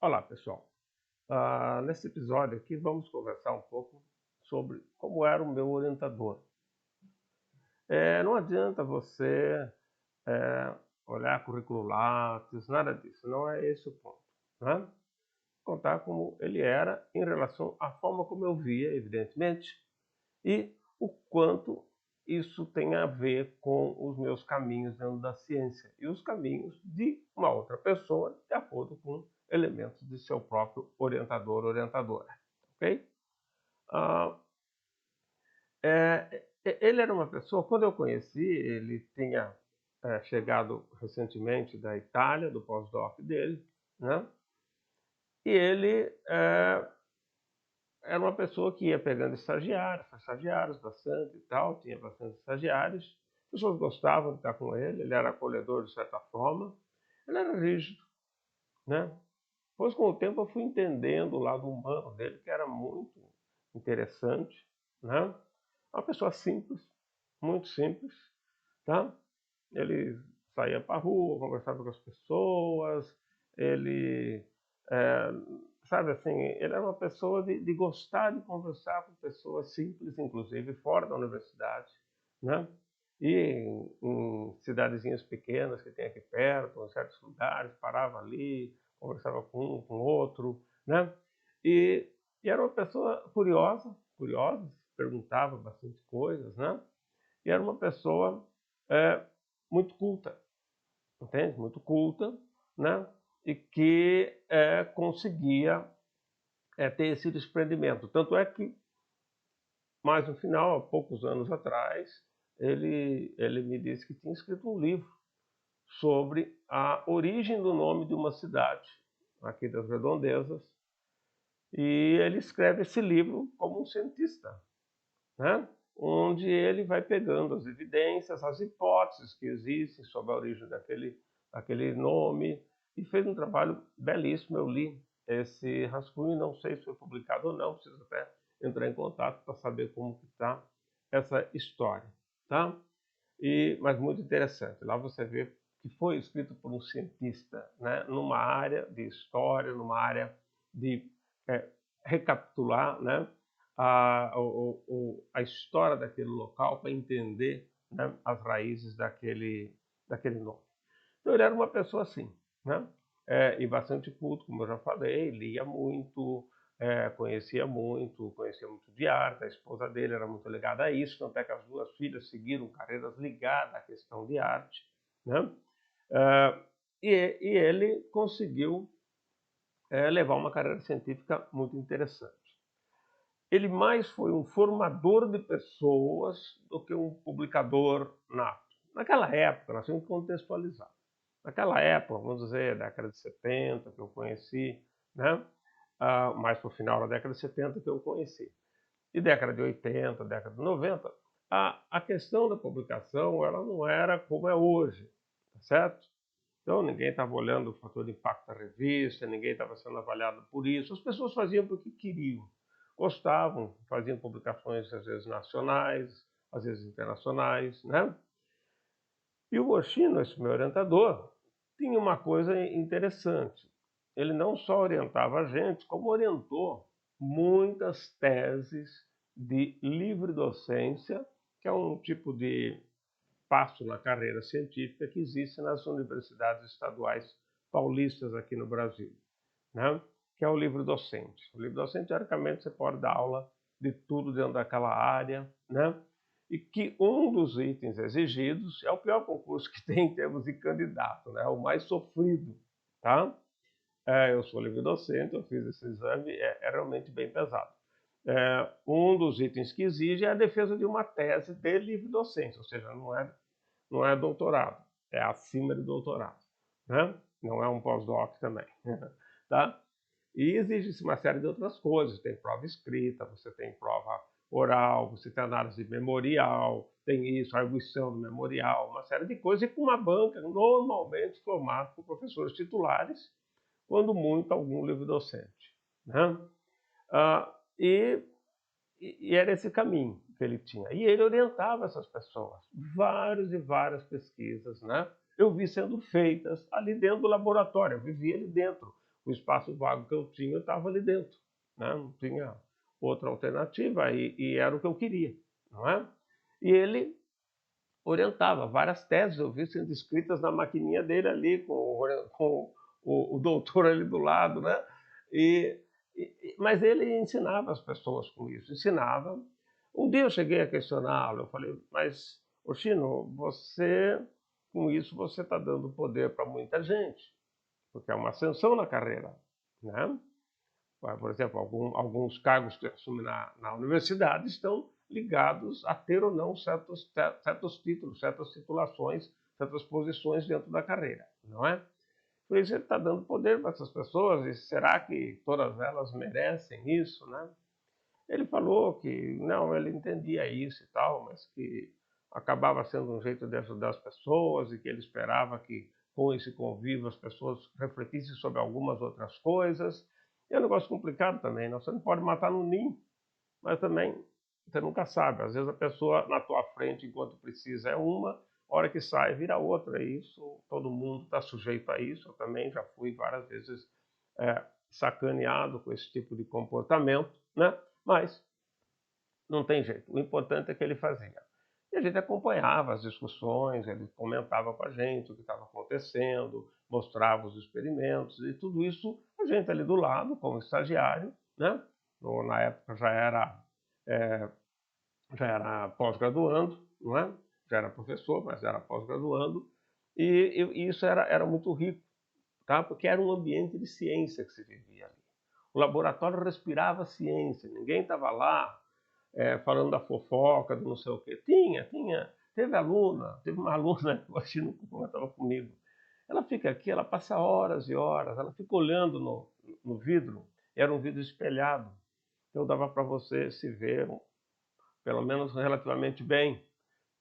Olá, pessoal. Nesse episódio aqui vamos conversar um pouco sobre como era o meu orientador. Não adianta você olhar currículo Lattes, nada disso, não é esse o ponto, né? Contar como ele era em relação à forma como eu via, evidentemente, e o quanto isso tem a ver com os meus caminhos dentro da ciência e os caminhos de uma outra pessoa, de acordo com elementos de seu próprio orientador, orientadora, ok? Ah, ele era uma pessoa, quando eu conheci, ele tinha chegado recentemente da Itália, do pós-doc dele, né? E ele era uma pessoa que ia pegando estagiários bastante e tal, tinha bastante estagiários, as pessoas gostavam de estar com ele era acolhedor de certa forma, ele era rígido, né? Depois, com o tempo, eu fui entendendo o lado humano dele, que era muito interessante, né? Uma pessoa simples, muito simples, tá? Ele saía para a rua, conversava com as pessoas, ele, é, sabe assim, ele era uma pessoa de gostar de conversar com pessoas simples, inclusive fora da universidade, né? E em cidadezinhas pequenas que tem aqui perto, em certos lugares, parava ali, conversava com um, com outro, né? E, e era uma pessoa curiosa, perguntava bastante coisas, né? E era uma pessoa é, muito culta, entende? Muito culta, né? E que conseguia ter esse desprendimento. Tanto é que, mais no final, há poucos anos atrás, ele me disse que tinha escrito um livro sobre a origem do nome de uma cidade aqui das Redondezas, e ele escreve esse livro como um cientista, né? Onde ele vai pegando as evidências, as hipóteses que existem sobre a origem daquele nome, e fez um trabalho belíssimo. Eu li esse rascunho, não sei se foi publicado ou não, preciso até entrar em contato para saber como está essa história, tá? Mas muito interessante. Lá você vê que foi escrito por um cientista, né? Numa área de história, numa área de é, recapitular, né? A história daquele local para entender, né, as raízes daquele nome. Então ele era uma pessoa assim, né? E bastante culto, como eu já falei, lia muito, conhecia muito de arte, a esposa dele era muito ligada a isso, tanto é que as duas filhas seguiram carreiras ligadas à questão de arte, né? É, e ele conseguiu levar uma carreira científica muito interessante. Ele mais foi um formador de pessoas do que um publicador nato. Naquela época, nós temos que contextualizar. Naquela época, vamos dizer, década de 70, que eu conheci, né? Mais para o final da década de 70 que eu conheci. E década de 80, década de 90, a questão da publicação ela não era como é hoje, tá certo? Então ninguém estava olhando o fator de impacto da revista, ninguém estava sendo avaliado por isso. As pessoas faziam porque queriam, gostavam, faziam publicações às vezes nacionais, às vezes internacionais, né? E o Oshino, esse meu orientador, tinha uma coisa interessante. Ele não só orientava a gente, como orientou muitas teses de livre docência, que é um tipo de passo na carreira científica que existe nas universidades estaduais paulistas aqui no Brasil, né? Que é o livro docente. O livro docente, teoricamente, você pode dar aula de tudo dentro daquela área, né? E que um dos itens exigidos é o pior concurso que tem em termos de candidato, né? O mais sofrido, tá? Eu sou livre docente, eu fiz esse exame, é realmente bem pesado. Um dos itens que exige é a defesa de uma tese de livre docência, ou seja, não é doutorado, é acima de doutorado, né? Não é um pós-doc também, tá? E exige-se uma série de outras coisas, tem prova escrita, você tem prova oral, você tem análise memorial, tem isso, arguição do memorial, uma série de coisas, e com uma banca normalmente formada por professores titulares, quando muito algum livre docente, né? Ah, e e era esse caminho que ele tinha. E ele orientava essas pessoas. Várias e várias pesquisas, né? Eu vi sendo feitas ali dentro do laboratório, eu vivi ali dentro. o espaço vago que eu tinha, eu estava ali dentro, né? Não tinha outra alternativa e era o que eu queria, não é? E ele orientava várias teses, eu vi sendo escritas na maquininha dele ali, com o doutor ali do lado, né? Mas ele ensinava as pessoas com isso, ensinava. Um dia eu cheguei a questioná-lo, eu falei, mas, Oshino, você, com isso, você está dando poder para muita gente, porque é uma ascensão na carreira, né? Por exemplo, alguns cargos que assumem na universidade estão ligados a ter ou não certos títulos, certas titulações, certas posições dentro da carreira, não é? Por isso ele está dando poder para essas pessoas, e será que todas elas merecem isso, né? Ele falou que não, ele entendia isso e tal, mas que acabava sendo um jeito de ajudar as pessoas e que ele esperava que com esse convívio as pessoas refletissem sobre algumas outras coisas. E é um negócio complicado também, não? Você não pode matar no ninho, mas também você nunca sabe. Às vezes a pessoa na tua frente, enquanto precisa, é uma, a hora que sai, vira outra. E isso, todo mundo está sujeito a isso. Eu também já fui várias vezes sacaneado com esse tipo de comportamento, né? Mas não tem jeito. O importante é que ele fazia. E a gente acompanhava as discussões, ele comentava com a gente o que estava acontecendo, mostrava os experimentos, e tudo isso a gente ali do lado, como estagiário, né? Na época é, já era pós-graduando, não é? Já era professor, mas era pós-graduando, e isso era muito rico, tá? Porque era um ambiente de ciência que se vivia ali. O laboratório respirava ciência, ninguém estava lá falando da fofoca, do não sei o quê. Teve uma aluna que hoje não comentava comigo. Ela fica aqui, ela passa horas e horas, ela fica olhando no vidro, era um vidro espelhado, então dava para você se ver, pelo menos relativamente bem,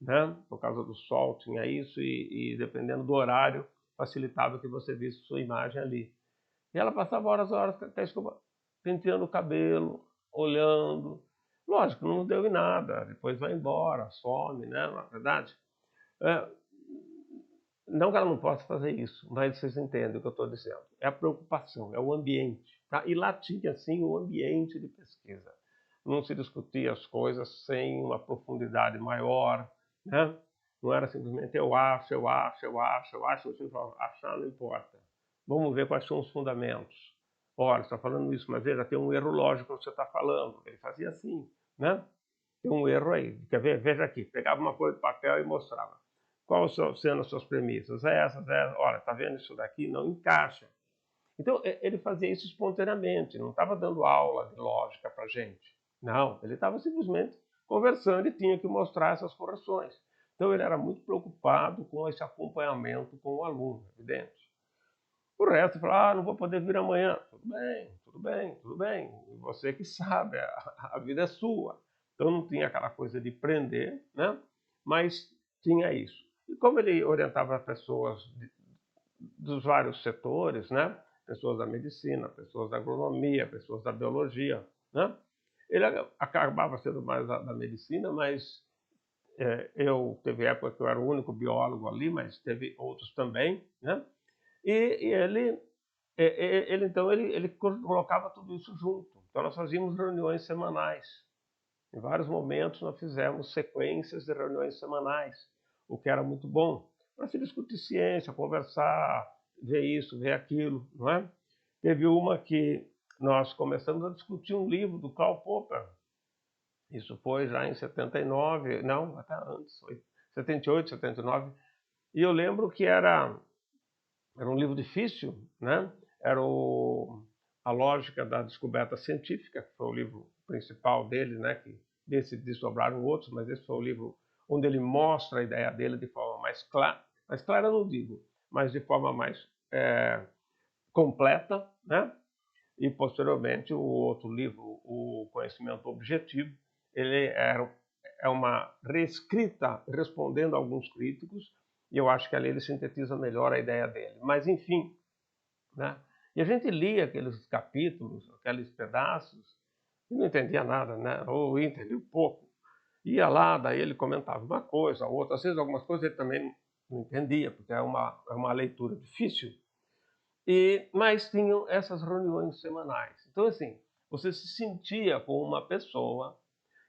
né? Por causa do sol tinha isso e dependendo do horário, facilitava que você visse sua imagem ali. E ela passava horas e horas com a escova, penteando o cabelo, olhando. Lógico, não deu em nada, depois vai embora, some, né? Na verdade. É, não que ela não possa fazer isso, mas vocês entendem o que eu estou dizendo. É a preocupação, é o ambiente. Tá? E lá tinha, assim, o ambiente de pesquisa. Não se discutia as coisas sem uma profundidade maior, né? Não era simplesmente eu acho, você fala, achar não importa. Vamos ver quais são os fundamentos. Olha, você está falando isso, mas veja, tem um erro lógico que você está falando. Ele fazia assim, né? Tem um erro aí. Quer ver? Veja aqui. Pegava uma folha de papel e mostrava. Quais sendo as suas premissas? Essas. Olha, tá vendo isso daqui? Não encaixa. Então, ele fazia isso espontaneamente, não estava dando aula de lógica para gente. Não, ele estava simplesmente conversando e tinha que mostrar essas correções. Então, ele era muito preocupado com esse acompanhamento com o aluno, evidente. O resto, falava, não vou poder vir amanhã. Tudo bem, tudo bem, tudo bem. Você que sabe, a vida é sua. Então, não tinha aquela coisa de prender, né? Mas tinha isso. E como ele orientava pessoas dos vários setores, né? Pessoas da medicina, pessoas da agronomia, pessoas da biologia, né? Ele acabava sendo mais da medicina, mas eu teve época que eu era o único biólogo ali, mas teve outros também, né? E ele colocava tudo isso junto. Então nós fazíamos reuniões semanais. Em vários momentos nós fizemos sequências de reuniões semanais, o que era muito bom para se discutir ciência, conversar, ver isso, ver aquilo, não é? Teve uma que nós começamos a discutir um livro do Karl Popper. Isso foi já em 79, não, até antes, foi 78, 79. E eu lembro que era um livro difícil, né? Era A Lógica da Descoberta Científica, que foi o livro principal dele, né? Que desse desdobraram outros, mas esse foi o livro onde ele mostra a ideia dele de forma mais clara eu não digo, mas de forma mais completa, né? E posteriormente o outro livro, O Conhecimento Objetivo, ele é uma reescrita respondendo a alguns críticos, e eu acho que ali ele sintetiza melhor a ideia dele. Mas, enfim, né? E a gente lia aqueles capítulos, aqueles pedaços, e não entendia nada, né? Ou entendia pouco. Ia lá, daí ele comentava uma coisa, outra, às vezes algumas coisas ele também não entendia, porque é uma leitura difícil. Mas tinham essas reuniões semanais. Então, assim, você se sentia com uma pessoa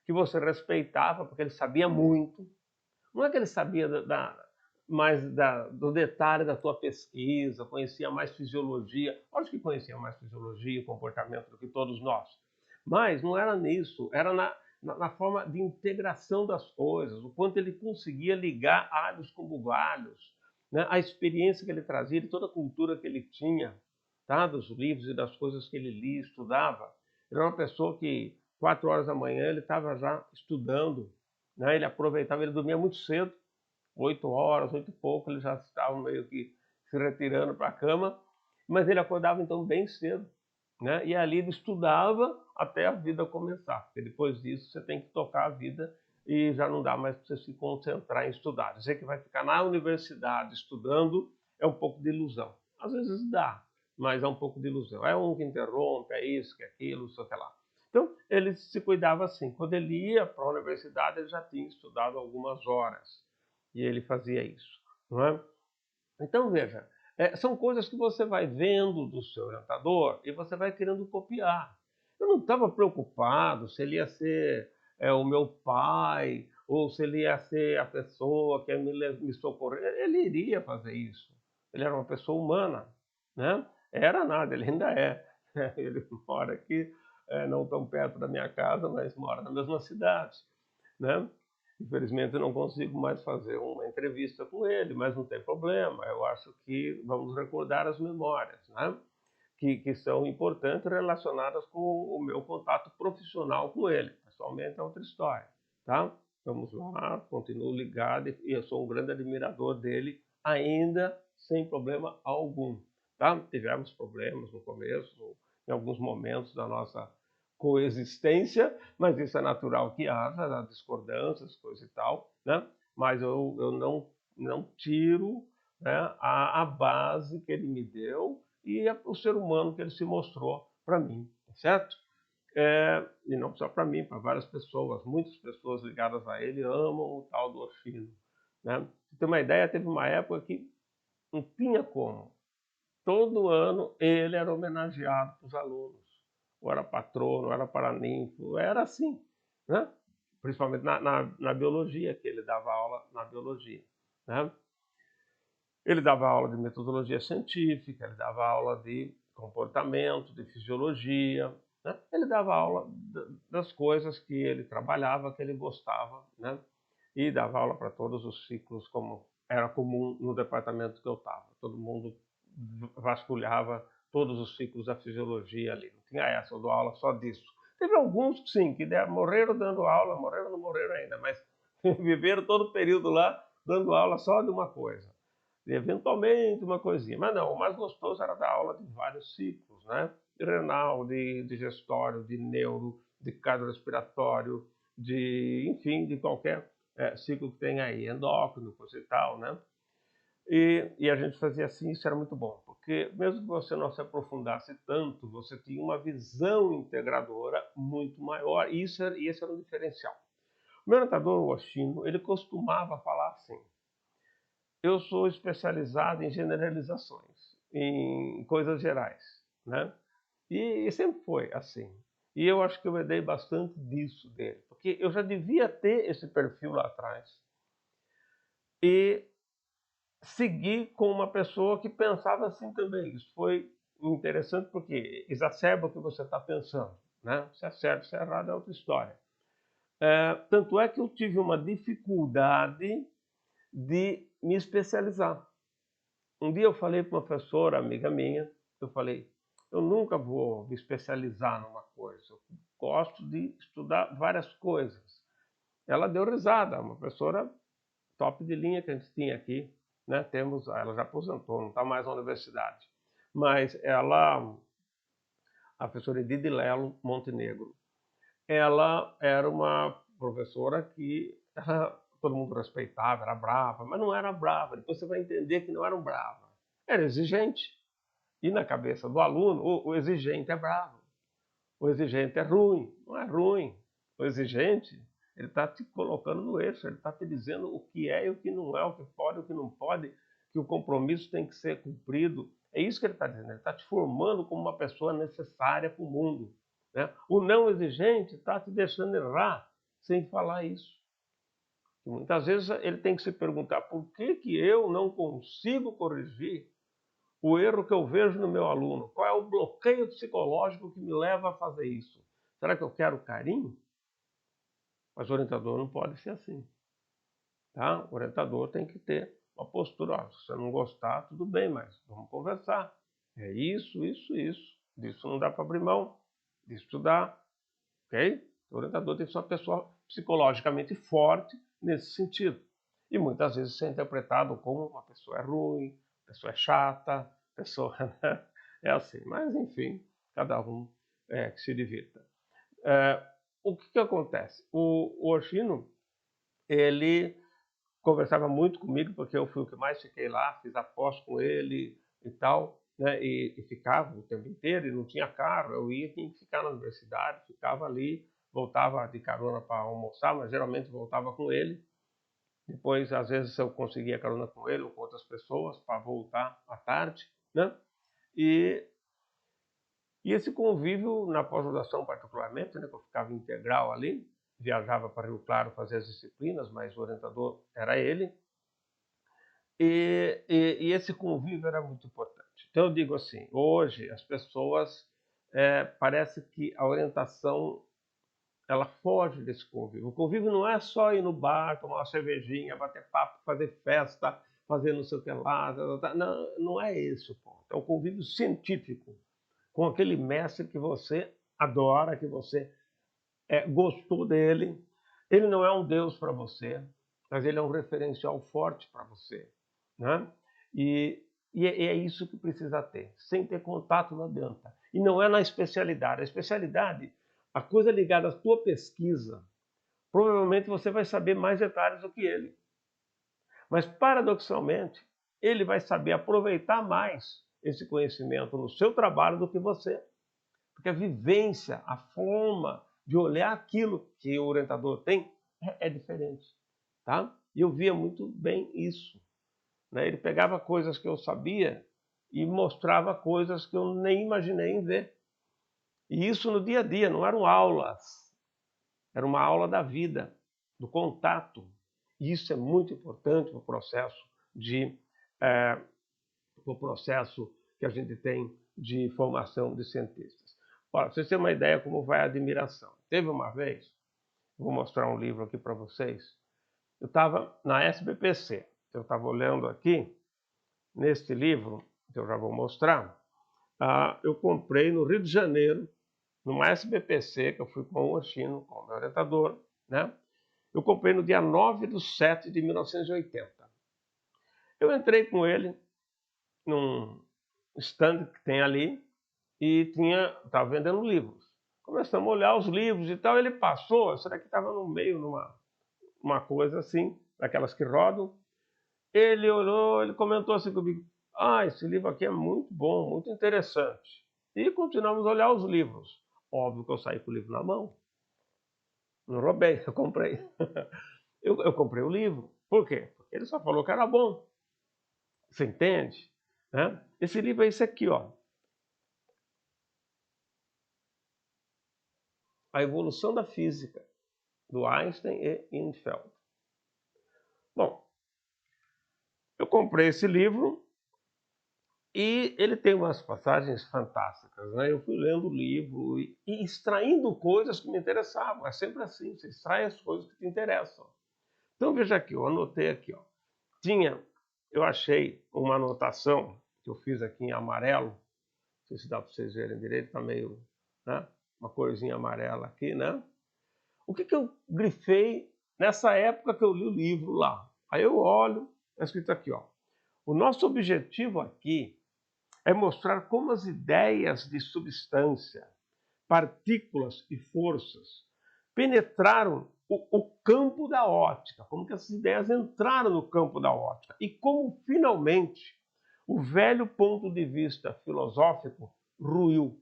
que você respeitava, porque ele sabia muito. Não é que ele sabia do detalhe da tua pesquisa, conhecia mais fisiologia. Lógico que conhecia mais fisiologia e comportamento do que todos nós. Mas não era nisso, era na forma de integração das coisas, o quanto ele conseguia ligar alhos com bugalhos, né? A experiência que ele trazia e toda a cultura que ele tinha, tá? Dos livros e das coisas que ele lia, estudava. Ele era uma pessoa que 4 horas da manhã ele estava já estudando, né? Ele aproveitava, ele dormia muito cedo, 8 horas, 8 e pouco, ele já estava meio que se retirando para a cama, mas ele acordava então bem cedo, né? E ali ele estudava até a vida começar, porque depois disso você tem que tocar a vida e já não dá mais para você se concentrar em estudar. Dizer que vai ficar na universidade estudando é um pouco de ilusão. Às vezes dá, mas é um pouco de ilusão. É um que interrompe, é isso, que é aquilo, sei lá. Então, ele se cuidava assim. Quando ele ia para a universidade, ele já tinha estudado algumas horas. E ele fazia isso. Não é? Então, veja, são coisas que você vai vendo do seu orientador e você vai querendo copiar. Eu não estava preocupado se ele ia ser o meu pai ou se ele ia ser a pessoa que ia me socorrer. Ele iria fazer isso. Ele era uma pessoa humana, né? Era nada, ele ainda é. Ele mora aqui, não tão perto da minha casa, mas mora na mesma cidade, né? Infelizmente eu não consigo mais fazer uma entrevista com ele, mas não tem problema. Eu acho que vamos recordar as memórias, né? Que são importantes relacionadas com o meu contato profissional com ele. Pessoalmente é outra história, tá? Vamos lá, continuo ligado e eu sou um grande admirador dele, ainda sem problema algum, tá? Tivemos problemas no começo, em alguns momentos da nossa coexistência, mas isso é natural que haja, discordâncias, coisa e tal, né? Mas eu não tiro, né, a base que ele me deu e o ser humano que ele se mostrou para mim, tá certo? E não só para mim, para várias pessoas, muitas pessoas ligadas a ele amam o tal do Oxino, né? Pra você ter uma ideia, teve uma época que não tinha como. Todo ano ele era homenageado para os alunos. Ou era patrono, ou era paraninfo, era assim, né? Principalmente na biologia, que ele dava aula na biologia, né? Ele dava aula de metodologia científica, ele dava aula de comportamento, de fisiologia, né? Ele dava aula das coisas que ele trabalhava, que ele gostava, né? E dava aula para todos os ciclos, como era comum no departamento que eu estava. Todo mundo vasculhava todos os ciclos da fisiologia ali. Não tinha essa, eu dou aula só disso. Teve alguns, sim, que morreram dando aula, morreram, não morreram ainda, mas viveram todo o período lá dando aula só de uma coisa. E, eventualmente uma coisinha. Mas não, o mais gostoso era dar aula de vários ciclos, né? De renal, de digestório, de neuro, de cardiorrespiratório, enfim, de qualquer ciclo que tem aí, endócrino, coisa e tal, né? E a gente fazia assim, isso era muito bom, porque mesmo que você não se aprofundasse tanto, você tinha uma visão integradora muito maior, e esse era um diferencial. O meu orientador, o Oshino, ele costumava falar assim: eu sou especializado em generalizações, em coisas gerais, né? E sempre foi assim. E eu acho que eu herdei bastante disso dele, porque eu já devia ter esse perfil lá atrás e seguir com uma pessoa que pensava assim também. Isso foi interessante porque exacerba o que você está pensando, né? Se é certo, se é errado é outra história. Tanto é que eu tive uma dificuldade de me especializar. Um dia eu falei para uma professora, amiga minha, eu falei, eu nunca vou me especializar numa coisa, eu gosto de estudar várias coisas. Ela deu risada, uma professora top de linha que a gente tinha aqui, né? Ela já aposentou, não está mais na universidade. Mas a professora Edith Lelo Montenegro, ela era uma professora que todo mundo respeitava, era brava, mas não era brava. Depois você vai entender que não era brava. Era exigente. E na cabeça do aluno, o exigente é bravo. O exigente é ruim. Não é ruim. O exigente, ele está te colocando no eixo, ele está te dizendo o que é e o que não é, o que pode e o que não pode, que o compromisso tem que ser cumprido. É isso que ele está dizendo. Ele está te formando como uma pessoa necessária para o mundo, né? O não exigente está te deixando errar sem falar isso. E muitas vezes ele tem que se perguntar por que eu não consigo corrigir o erro que eu vejo no meu aluno. Qual é o bloqueio psicológico que me leva a fazer isso? Será que eu quero carinho? Mas o orientador não pode ser assim. Tá? O orientador tem que ter uma postura. Ó, se você não gostar, tudo bem, mas vamos conversar. É isso, isso, isso. Disso não dá para abrir mão. Disso dá. Ok? O orientador tem que ser uma pessoa psicologicamente forte nesse sentido. E muitas vezes isso é interpretado como uma pessoa é ruim, pessoa é chata, pessoa é assim. Mas, enfim, cada um que se divirta. O que acontece? O Oshino, ele conversava muito comigo, porque eu fui o que mais fiquei lá, fiz aposta com ele e tal, né? E ficava o tempo inteiro, e não tinha carro, eu ia, tinha que ficar na universidade, ficava ali, voltava de carona para almoçar, mas geralmente voltava com ele. Depois, às vezes, eu conseguia carona com ele ou com outras pessoas para voltar à tarde, né? E esse convívio na pós-graduação, particularmente, né, que eu ficava integral ali, viajava para Rio Claro fazer as disciplinas, mas o orientador era ele. E esse convívio era muito importante. Então eu digo assim, hoje as pessoas, parece que a orientação, ela foge desse convívio. O convívio não é só ir no bar, tomar uma cervejinha, bater papo, fazer festa, fazer não sei o que lá. Não, não é esse o ponto. É um convívio científico, com aquele mestre que você adora, que você gostou dele. Ele não é um Deus para você, mas ele é um referencial forte para você, né? E é isso que precisa ter. Sem ter contato não adianta. E não é na especialidade. A especialidade, a coisa ligada à tua pesquisa, provavelmente você vai saber mais detalhes do que ele. Mas, paradoxalmente, ele vai saber aproveitar mais esse conhecimento no seu trabalho do que você. Porque a vivência, a forma de olhar aquilo que o orientador tem é diferente. Tá? E eu via muito bem isso. Né? Ele pegava coisas que eu sabia e mostrava coisas que eu nem imaginei em ver. E isso no dia a dia, não eram aulas. Era uma aula da vida, do contato. E isso é muito importante para o processo o processo que a gente tem de formação de cientistas. Olha, pra vocês terem uma ideia como vai a admiração. Teve uma vez, vou mostrar um livro aqui para vocês, eu estava na SBPC, eu estava olhando aqui, neste livro, que eu já vou mostrar, eu comprei no Rio de Janeiro, numa SBPC, que eu fui com o Oshino, com o meu orientador, né? Eu comprei no dia 9/7/1980. Eu entrei com ele num stand que tem ali e estava vendendo livros. Começamos a olhar os livros e tal, ele passou, isso daqui estava no meio, numa coisa assim, daquelas que rodam. Ele olhou, ele comentou assim comigo, esse livro aqui é muito bom, muito interessante. E continuamos a olhar os livros. Óbvio que eu saí com o livro na mão. Não roubei, eu comprei. Eu comprei o livro. Por quê? Porque ele só falou que era bom. Você entende? Né? Esse livro é esse aqui, ó. A Evolução da Física, do Einstein e Infeld. Bom, eu comprei esse livro e ele tem umas passagens fantásticas, né? Eu fui lendo o livro e extraindo coisas que me interessavam. É sempre assim, você extrai as coisas que te interessam. Então veja aqui, eu anotei aqui, ó. Eu achei uma anotação que eu fiz aqui em amarelo. Não sei se dá para vocês verem direito, está meio, né? Uma corzinha amarela aqui, né? O que eu grifei nessa época que eu li o livro lá? Aí eu olho, está escrito aqui, ó. O nosso objetivo aqui é mostrar como as ideias de substância, partículas e forças penetraram o campo da óptica, como que essas ideias entraram no campo da óptica e como finalmente o velho ponto de vista filosófico ruiu.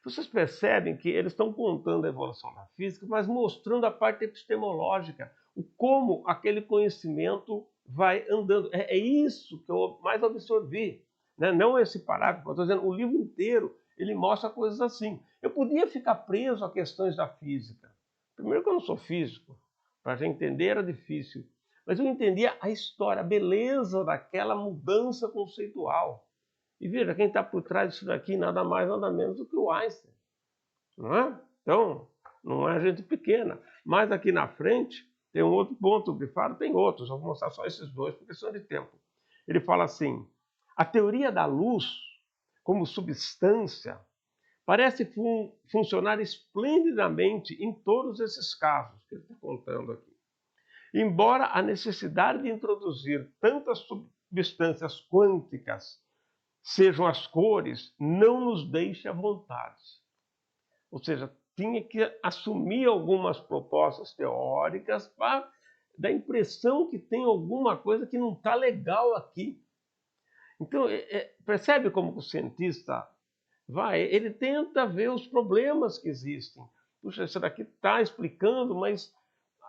Vocês percebem que eles estão contando a evolução da física, mas mostrando a parte epistemológica, o como aquele conhecimento vai andando. É isso que eu mais absorvi né? Não esse parágrafo, eu estou dizendo, o livro inteiro, ele mostra coisas assim. Eu podia ficar preso a questões da física. Primeiro que eu não sou físico, para gente entender era difícil, mas eu entendia a história, a beleza daquela mudança conceitual. E veja, quem está por trás disso daqui, nada mais, nada menos do que o Einstein, não é? Então, não é gente pequena. Mas aqui na frente tem um outro ponto grifado, tem outros, eu vou mostrar só esses dois por questão de tempo. Ele fala assim, a teoria da luz como substância parece funcionar esplendidamente em todos esses casos que ele está contando aqui. Embora a necessidade de introduzir tantas substâncias quânticas sejam as cores, não nos deixe à vontade. Ou seja, tinha que assumir algumas propostas teóricas para dar a impressão que tem alguma coisa que não está legal aqui. Então, percebe como o cientista ele tenta ver os problemas que existem. Puxa, isso daqui está explicando, mas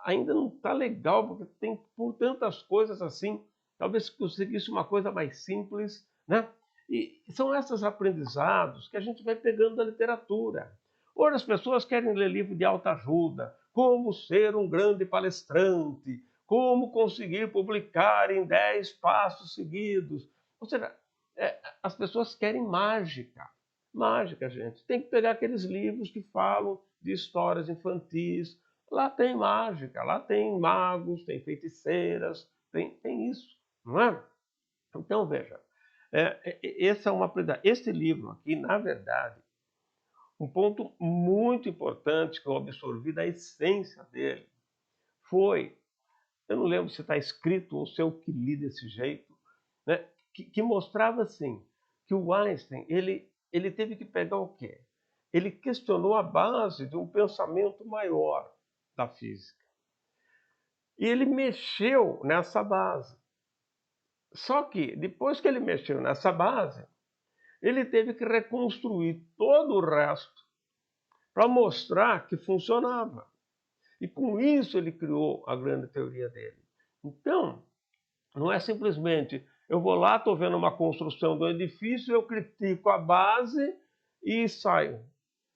ainda não está legal, porque tem por tantas coisas assim. Talvez conseguisse uma coisa mais simples, né? E são esses aprendizados que a gente vai pegando da literatura. Hoje as pessoas querem ler livro de autoajuda, como ser um grande palestrante, como conseguir publicar em 10 passos seguidos. Ou seja, as pessoas querem mágica. Mágica, gente. Tem que pegar aqueles livros que falam de histórias infantis. Lá tem mágica, lá tem magos, tem feiticeiras, tem isso, não é? Então, veja, essa é uma aprendizagem. Esse livro aqui, na verdade, um ponto muito importante que eu absorvi da essência dele foi, eu não lembro se está escrito ou se eu que li desse jeito, né, que mostrava assim, que o Einstein, ele teve que pegar o quê? Ele questionou a base de um pensamento maior da física. E ele mexeu nessa base. Só que, depois que ele mexeu nessa base, ele teve que reconstruir todo o resto para mostrar que funcionava. E com isso ele criou a grande teoria dele. Então, não é simplesmente, eu vou lá, estou vendo uma construção do edifício, eu critico a base e saio.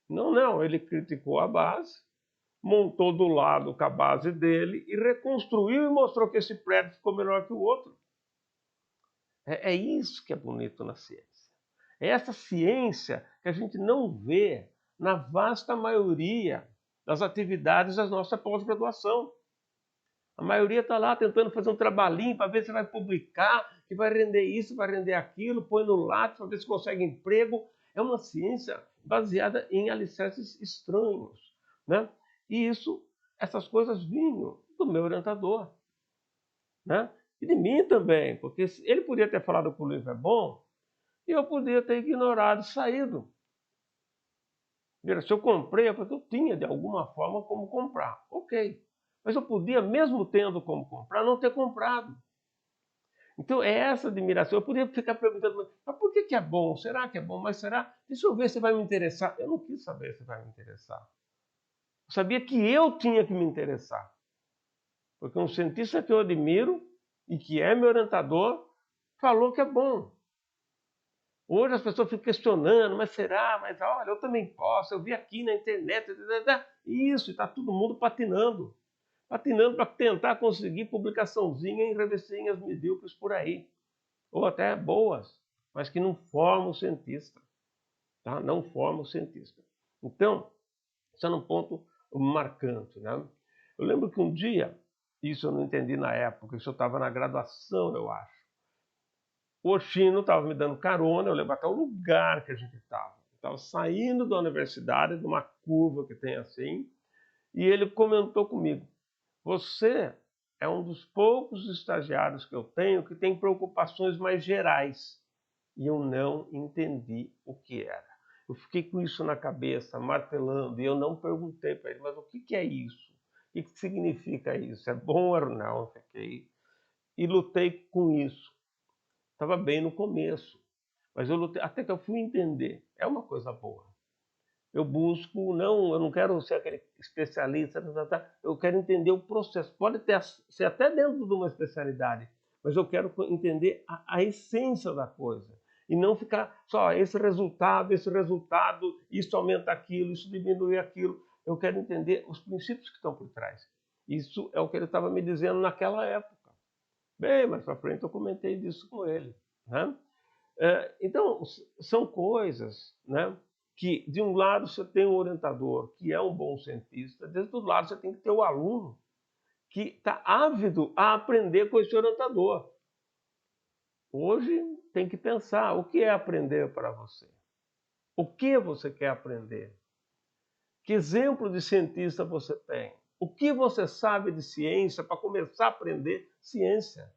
Não, ele criticou a base, montou do lado com a base dele e reconstruiu e mostrou que esse prédio ficou melhor que o outro. É isso que é bonito na ciência. É essa ciência que a gente não vê na vasta maioria das atividades da nossa pós-graduação. A maioria está lá tentando fazer um trabalhinho para ver se vai publicar, que vai render isso, vai render aquilo, põe no lápis para ver se consegue emprego. É uma ciência baseada em alicerces estranhos, né? E essas coisas vinham do meu orientador, né? E de mim também, porque ele podia ter falado que o livro é bom e eu podia ter ignorado e saído. Se eu comprei é porque eu tinha de alguma forma como comprar, ok. Mas eu podia, mesmo tendo como comprar, não ter comprado. Então é essa admiração. Eu podia ficar perguntando, mas por que é bom? Será que é bom? Mas será? Deixa eu ver se vai me interessar. Eu não quis saber se vai me interessar. Eu sabia que eu tinha que me interessar. Porque um cientista que eu admiro e que é meu orientador falou que é bom. Hoje as pessoas ficam questionando, mas será? Mas olha, eu também posso, eu vi aqui na internet. Isso, está todo mundo patinando para tentar conseguir publicaçãozinha em revistinhas medíocres por aí, ou até boas, mas que não formam o cientista, tá? Não formam o cientista. Então, isso é um ponto marcante, né? Eu lembro que um dia, isso eu não entendi na época, isso eu estava na graduação, eu acho. O Chino estava me dando carona, eu lembro até o lugar que a gente estava. Estava saindo da universidade, de uma curva que tem assim, e ele comentou comigo, você é um dos poucos estagiários que eu tenho que tem preocupações mais gerais. E eu não entendi o que era. Eu fiquei com isso na cabeça, martelando, e eu não perguntei para ele, mas o que é isso? O que significa isso? É bom ou não? Eu fiquei. E lutei com isso. Estava bem no começo, mas eu lutei até que eu fui entender. É uma coisa boa. Eu busco, eu não quero ser aquele especialista, eu quero entender o processo. Pode ser até dentro de uma especialidade, mas eu quero entender a essência da coisa. E não ficar só esse resultado, isso aumenta aquilo, isso diminui aquilo. Eu quero entender os princípios que estão por trás. Isso é o que ele estava me dizendo naquela época. Bem, mais para frente eu comentei disso com ele. Né? Então, são coisas, né, que, de um lado, você tem um orientador que é um bom cientista, de outro lado, você tem que ter o aluno que está ávido a aprender com esse orientador. Hoje tem que pensar, o que é aprender para você? O que você quer aprender? Que exemplo de cientista você tem? O que você sabe de ciência para começar a aprender ciência?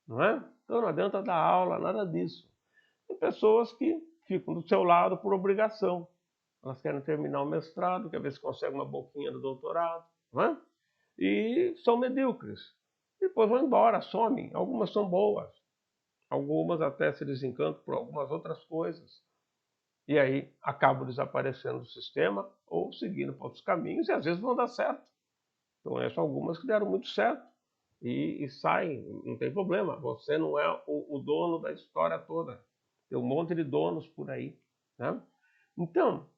Não é? Então não adianta dar aula, nada disso. Tem pessoas que ficam do seu lado por obrigação. Elas querem terminar o mestrado, quer ver se consegue uma boquinha do doutorado, não é? E são medíocres. Depois vão embora, somem. Algumas são boas, algumas até se desencantam por algumas outras coisas. E aí acabam desaparecendo do sistema ou seguindo para outros caminhos e às vezes vão dar certo. Conheço algumas que deram muito certo e saem, não tem problema. Você não é o dono da história toda. Tem um monte de donos por aí. Né? Então,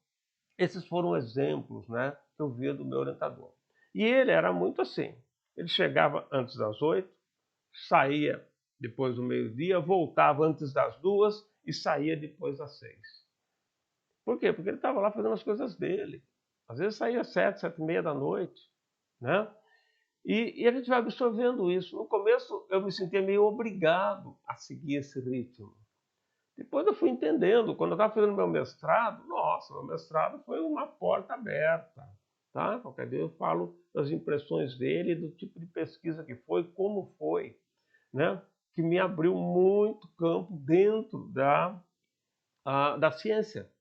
esses foram exemplos, né, que eu via do meu orientador. E ele era muito assim. Ele chegava antes das 8, saía depois do meio-dia, voltava antes das 2 e saía depois das 6. Por quê? Porque ele estava lá fazendo as coisas dele. Às vezes saía às 7, 7h30 da noite. Né? E a gente vai absorvendo isso. No começo eu me sentia meio obrigado a seguir esse ritmo. Depois eu fui entendendo, quando eu estava fazendo meu mestrado, nossa, meu mestrado foi uma porta aberta. Tá? Qualquer dia eu falo das impressões dele, do tipo de pesquisa que foi, como foi, né? Que me abriu muito campo dentro da ciência.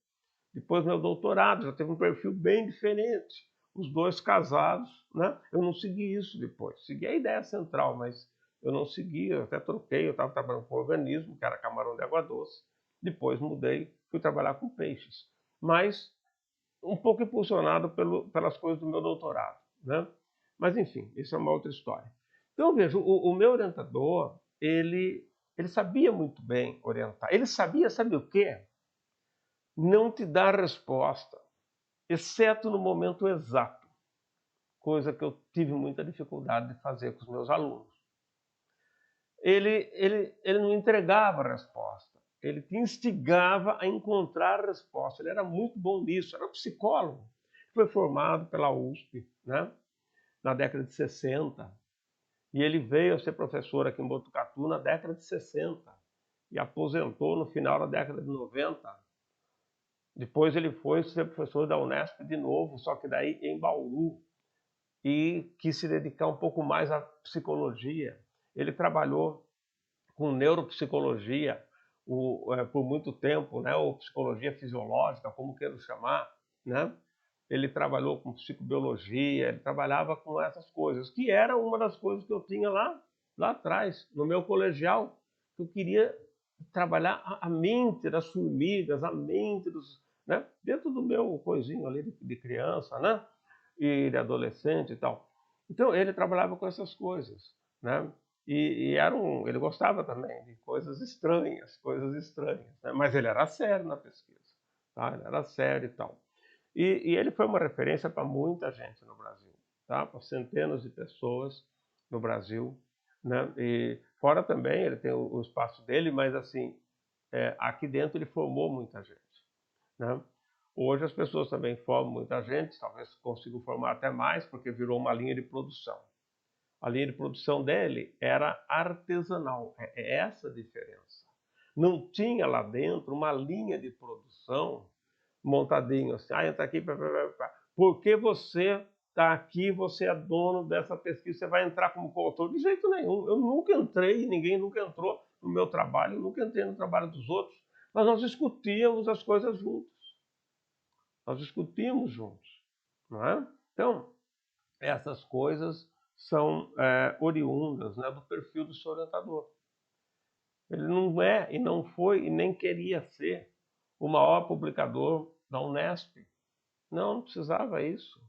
Depois meu doutorado já teve um perfil bem diferente. Os dois casados, né? Eu não segui isso depois. Segui a ideia central, mas eu não segui, eu até troquei, eu estava trabalhando com organismo, que era camarão de água doce. Depois mudei, fui trabalhar com peixes. Mas um pouco impulsionado pelas coisas do meu doutorado, né? Mas enfim, isso é uma outra história. Então veja, o meu orientador, ele sabia muito bem orientar. Ele sabia, sabe o quê? Não te dar resposta, exceto no momento exato, coisa que eu tive muita dificuldade de fazer com os meus alunos. Ele não entregava a resposta, ele te instigava a encontrar a resposta. Ele era muito bom nisso, era um psicólogo. Foi formado pela USP, né, na década de 60, e ele veio a ser professor aqui em Botucatu na década de 60 e aposentou no final da década de 90. Depois ele foi ser professor da Unesp de novo, só que daí em Bauru, e quis se dedicar um pouco mais à psicologia. Ele trabalhou com neuropsicologia por muito tempo, né? Ou psicologia fisiológica, como queira chamar, né? Ele trabalhou com psicobiologia, ele trabalhava com essas coisas, que era uma das coisas que eu tinha lá atrás, no meu colegial, que eu queria trabalhar a mente das formigas, a mente dos, né? Dentro do meu coisinho ali de criança, né? E de adolescente e tal. Então ele trabalhava com essas coisas, né? E ele gostava também de coisas estranhas, né? Mas ele era sério na pesquisa, tá? Ele era sério e tal. E ele foi uma referência para muita gente no Brasil, tá? Para centenas de pessoas no Brasil, né? E fora também ele tem o espaço dele, mas assim, aqui dentro ele formou muita gente, né? Hoje as pessoas também formam muita gente, talvez consigam formar até mais, porque virou uma linha de produção. A linha de produção dele era artesanal, é essa a diferença. Não tinha lá dentro uma linha de produção montadinho assim, entra aqui, porque você está aqui, você é dono dessa pesquisa, você vai entrar como coautor? De jeito nenhum, eu nunca entrei, ninguém nunca entrou no meu trabalho, eu nunca entrei no trabalho dos outros, mas nós discutíamos as coisas juntos. Nós discutimos juntos, não é? Então, essas coisas são oriundas, né, do perfil do seu orientador. Ele não é, e não foi, e nem queria ser o maior publicador da Unesp. Não precisava isso.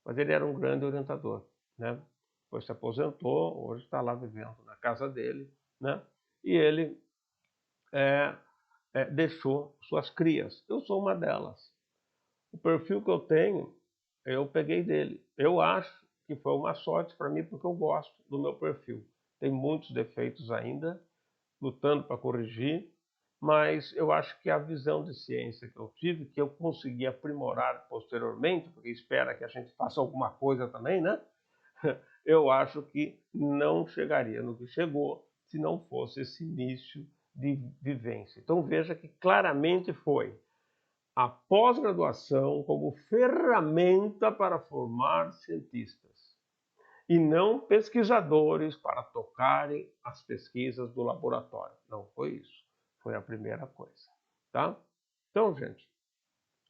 Mas ele era um grande orientador, né? Depois se aposentou, hoje está lá vivendo na casa dele, né? E ele deixou suas crias. Eu sou uma delas. O perfil que eu tenho, eu peguei dele. Eu acho que foi uma sorte para mim, porque eu gosto do meu perfil. Tem muitos defeitos ainda, lutando para corrigir, mas eu acho que a visão de ciência que eu tive, que eu consegui aprimorar posteriormente, porque espera que a gente faça alguma coisa também, né? Eu acho que não chegaria no que chegou se não fosse esse início de vivência. Então veja que claramente foi a pós-graduação como ferramenta para formar cientistas e não pesquisadores para tocarem as pesquisas do laboratório. Não foi isso. Foi a primeira coisa, tá? Então, gente,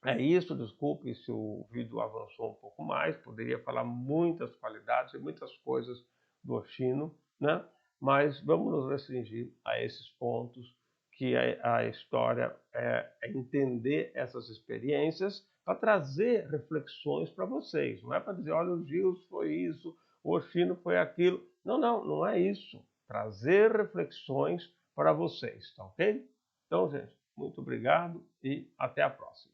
é isso. Desculpe se o vídeo avançou um pouco mais. Poderia falar muitas qualidades e muitas coisas do Oshino, né? Mas vamos nos restringir a esses pontos, que a história é entender essas experiências para trazer reflexões para vocês. Não é para dizer, olha, o Gils foi isso, o Oshino foi aquilo. Não, não, não é isso. Trazer reflexões para vocês, tá ok? Então, gente, muito obrigado e até a próxima.